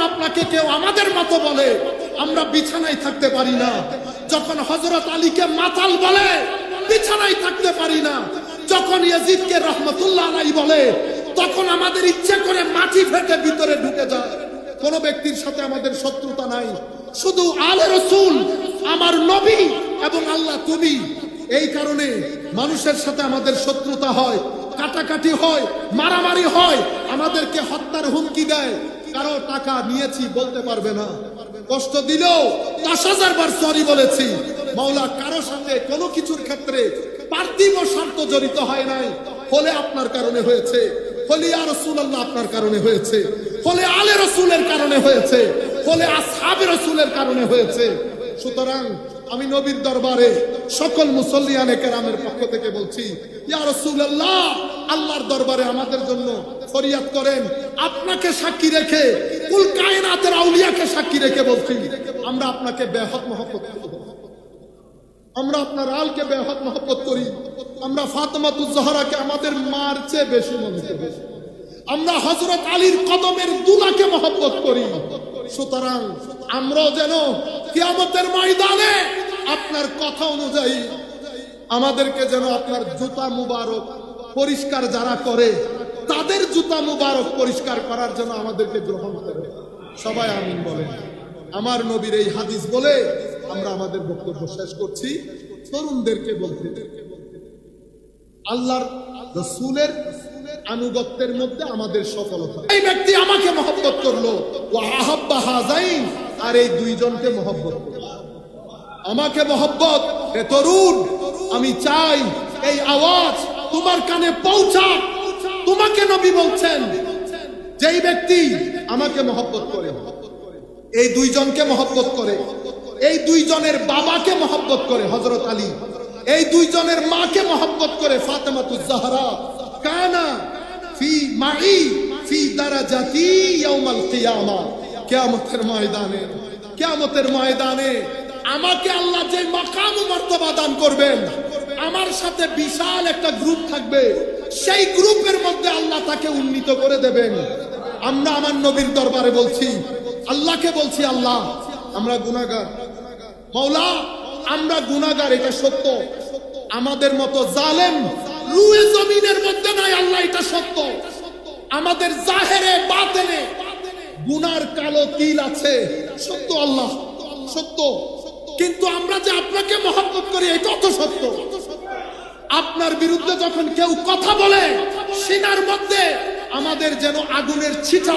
আপনাকে কেউ আমাদের মতো বলে আমরা বিছানায় থাকতে পারি না, যখন হযরত আলীকে মাতাল বলে বিছানায় থাকতে পারি না, যখন ইয়াজিদকে রহমতুল্লাহ আলাইহি বলে তখন আমাদের ইচ্ছে করে মাটি ফেটে ভিতরে ঢুকে যায়। কোন ব্যক্তির সাথে আমাদের শত্রুতা নাই, শুধু আলে রাসূল আমার নবী এবং আল্লাহ তুমি। এই কারণে মানুষের সাথে আমাদের শত্রুতা হয়, কাটাকাটি হয়, মারামারি হয়, আমাদেরকে হত্যার হুমকি দেয়। কারো টাকা নিয়েছি বলতে পারবে না, কষ্ট দিলেও 10,000 বার সরি বলেছি। মাওলা কারো সাথে কোনো কিছুর ক্ষেত্রে পার্থিব স্বার্থ জড়িত হয় নাই, ফলে আপনার কারণে হয়েছে, ফলে ইয়া রাসূলুল্লাহ আপনার কারণে হয়েছে, ফলে আলে রাসূলের কারণে হয়েছে, ফলে আসহাবে রাসূলের কারণে হয়েছে। সুতরাং আমি নবীর দরবারে সকল মুসল্লিয়ানে কেরামের পক্ষ থেকে বলছি, ইয়া রাসূলুল্লাহ আল্লাহর দরবারে আমাদের জন্য ফরিয়াদ করেন। আপনাকে সাক্ষী রেখে, কুল কায়নাতের আউলিয়াকে সাক্ষী রেখে বলছি, আমরা আপনাকে বেহদ মহব্বত করি, আমরা আপনার আলকে বেহদ মহব্বত করি, আমরা ফাতেমাতুজ জাহরাকে আমাদের মার চেয়ে বেশি মনে করি, আমরা হযরত আলীর কদমের দুলাকে মহব্বত করি। সুতরাং আমরাও যেন কিয়ামতের ময়দানে আপনার কথা অনুযায়ী আমাদেরকে যেন আপনার জুতা মুবারক পরিষ্কার যারা করে তাদের জুতা মুবারক পরিষ্কার করার জন্য আমাদেরকে গ্রহণ করে। সবাই আমিন বলেন। আমার নবীর এই হাদিস বলে আমরা আমাদের বক্তব্য শেষ করছি। তরুণদেরকে বলতে, আল্লাহর রাসূলের আনুগত্যের মধ্যে আমাদের সফলতা। এই ব্যক্তি আমাকে মহব্বত করলো, ওয়া আহাব্বা হাযাইন, আর এই দুইজনকে মহব্বত করলো। আমাকে মহব্বত, হে তরুণ আমি চাই এই আওয়াজ তোমার কানে পৌঁছাক। তোমাকে নবী বলছেন, যেই ব্যক্তি আমাকে মহব্বত করে, এই দুইজনকে মহব্বত করে, এই দুইজনের বাবাকে মহব্বত করে হযরত আলী, এই দুইজনের মাকে মহব্বত করে ফাতেমাতুজ জাহরা, কানা ফি মাই ফি দারাজাতি ইয়াউমাল কিয়ামা, কিয়ামতের ময়দানে, কিয়ামতের ময়দানে আমাকে আল্লাহ যে মাকাম ও মর্তবা দান করবেন, আমার সাথে বিশাল একটা গ্রুপ থাকবে, সেই গ্রুপের মধ্যে আল্লাহ তাকে উন্নীত করে দেবেন। আমরা আমার নবীর দরবারে বলছি, আল্লাহকে বলছি, আল্লাহ আমরা গুনাহগার, মাওলা আমরা গুনাহগার, এটা সত্য। আমাদের মতো জালেম রুয়ে জমিনের মধ্যে নাই, আল্লাহ এটা সত্য। আমাদের জাহেরে বাতেনে গুনার কালো তিল আছে, সত্য আল্লাহ সত্য। কিন্তু আমরা যে আপনাকে মহব্বত করি এটা তো সত্য। আপনার বিরুদ্ধে যখন কেউ কথা বলে সিনার মধ্যে আমাদের যেন আগুনের ছিটা